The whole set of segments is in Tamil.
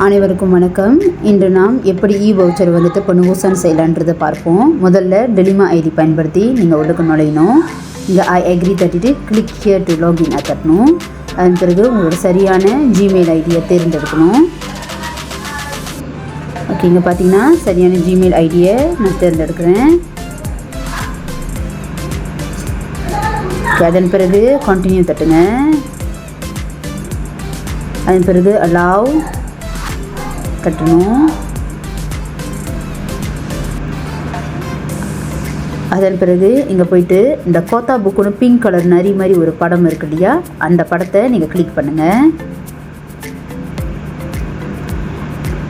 அனைவருக்கும் வணக்கம். இன்று நாம் எப்படி வவுச்சர் வந்துட்டு பொன்னுபூசன் செய்யலான்றதை பார்ப்போம். முதல்ல டெலிமா ஐடி பயன்படுத்தி நீங்கள் உள்ளுக்கு நுழையணும். இங்கே ஐ அக்ரி தட்டிட்டு கிளிக் ஹியர் டு லாகின் தட்டணும். அதன் பிறகு உங்களோட சரியான ஜிமெயில் ஐடியை தேர்ந்தெடுக்கணும். ஓகே, இங்கே பார்த்தீங்கன்னா சரியான ஜிமெயில் ஐடியை நான் தேர்ந்தெடுக்கிறேன். அதன் பிறகு கண்டினியூ தட்டுங்க. அதன் பிறகு அலாவ் தட்டணும். அதன் பிறகு இங்கே போயிட்டு இந்த கோத்தா புக்குன்னு பிங்க் கலர் நரி மாதிரி ஒரு படம் இருக்கு இல்லையா, அந்த படத்தை நீங்கள் கிளிக் பண்ணுங்கள்.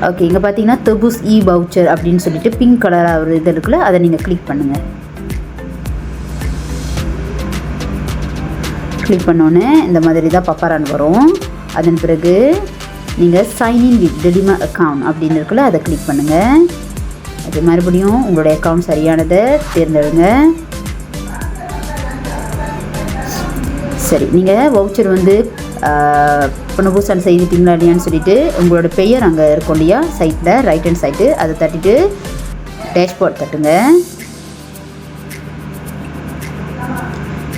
ஓகே, இங்கே பார்த்தீங்கன்னா தொபுஸ் வவுச்சர் அப்படின்னு சொல்லிட்டு பிங்க் கலராக ஒரு இது இருக்குல்ல, அதை நீங்கள் கிளிக் பண்ணுங்கள். கிளிக் பண்ணோன்னே இந்த மாதிரி தான் பப்பரான் வரும். அதன் பிறகு நீங்கள் சைன்இன் வித் டெலிமா அக்கௌண்ட் அப்படின்னு இருக்குல்ல, அதை கிளிக் பண்ணுங்கள். அது மறுபடியும் உங்களுடைய அக்கௌண்ட் சரியானதை தேர்ந்தெடுங்க. சரி, நீங்கள் வவுச்சர் வந்து பொன்னுபூசன் செய்துட்டீங்களா இல்லையான்னு சொல்லிவிட்டு உங்களோட பெயர் அங்கே இருக்கும் இல்லையா சைட்டில், ரைட் ஹேண்ட் சைட்டு, அதை தட்டிட்டு டேஷ்போர்ட் தட்டுங்க.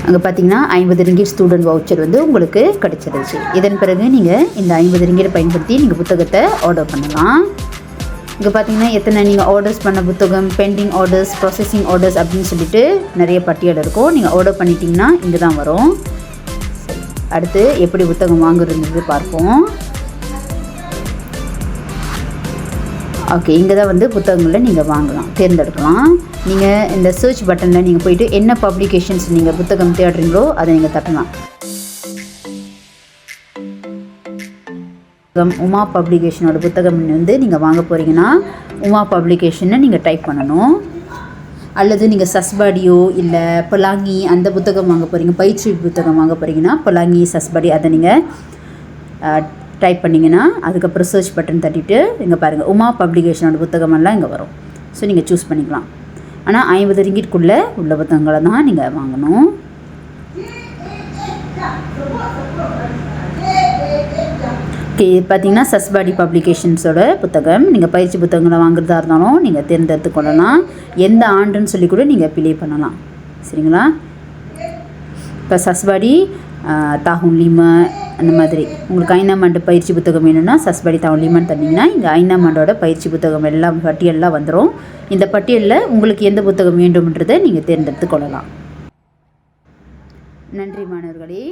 அங்கே பார்த்தீங்கன்னா 50 ரிங்கிட் ஸ்டூடெண்ட் வவுச்சர் வந்து உங்களுக்கு கிடச்சிருச்சு. இதன் பிறகு நீங்கள் இந்த 50 ரிங்கிட் பயன்படுத்தி நீங்கள் புத்தகத்தை ஆர்டர் பண்ணலாம். இங்கே பார்த்தீங்கன்னா எத்தனை நீங்கள் ஆர்டர்ஸ் பண்ண புத்தகம், பெண்டிங் ஆர்டர்ஸ், ப்ராசஸிங் ஆர்டர்ஸ் அப்படின்னு சொல்லிட்டு நிறைய பட்டியல் இருக்கும். நீங்கள் ஆர்டர் பண்ணிட்டீங்கன்னா இங்கே தான் வரும். சரி, அடுத்து எப்படி புத்தகம் வாங்குறது பார்ப்போம். ஓகே, இங்கே தான் வந்து புத்தகங்களில் நீங்கள் வாங்கலாம், தேர்ந்தெடுக்கலாம். நீங்கள் இந்த சர்ச் பட்டனில் நீங்கள் போயிட்டு என்ன பப்ளிகேஷன்ஸ் நீங்கள் புத்தகம் தேடுறீங்களோ அதை நீங்கள் தட்டலாம். உமா பப்ளிகேஷனோட புத்தகம் வந்து நீங்கள் வாங்க போகிறீங்கன்னா உமா பப்ளிகேஷனை நீங்கள் டைப் பண்ணணும். அல்லது நீங்கள் சஸ்பாடியோ இல்லை பலாங்கி அந்த புத்தகம் வாங்க போகிறீங்க, பயிற்சி புத்தகம் வாங்க போகிறீங்கன்னா பலாங்கி சஸ்பாடி அதை நீங்கள் டைப் பண்ணிங்கன்னா அதுக்கப்புறம் சர்ச் பட்டன் தட்டிட்டு இங்கே பாருங்கள் உமா பப்ளிகேஷனோட புத்தகமெல்லாம் இங்கே வரும். ஸோ நீங்கள் சூஸ் பண்ணிக்கலாம். ஆனால் 50 ரிங்கிட்குள்ளே உள்ள புத்தகங்களை தான் நீங்கள் வாங்கணும். ஓகே, பார்த்தீங்கன்னா சஸ்பாடி பப்ளிகேஷன்ஸோட புத்தகம். நீங்கள் பயிற்சி புத்தகங்களை வாங்குறதா இருந்தாலும் நீங்கள் தேர்ந்தெடுத்து கொள்ளலாம். எந்த ஆண்டுன்னு சொல்லி கூட நீங்கள் பிளே பண்ணலாம். சரிங்களா? இப்போ சஸ்பாடி தாஹுன் லீமா அந்த மாதிரி உங்களுக்கு 5ஆம் ஆண்டு பயிற்சி புத்தகம் வேணும்னா சஸ்பாடி தாஹுன் லீமான்னு தந்தீங்கன்னா இங்கே 5ஆம் ஆண்டோட பயிற்சி புத்தகம் எல்லாம் பட்டியலில் வந்துடும். இந்த பட்டியலில் உங்களுக்கு எந்த புத்தகம் வேண்டும்ன்றதை நீங்கள் தேர்ந்தெடுத்து கொள்ளலாம். நன்றி மாணவர்களே.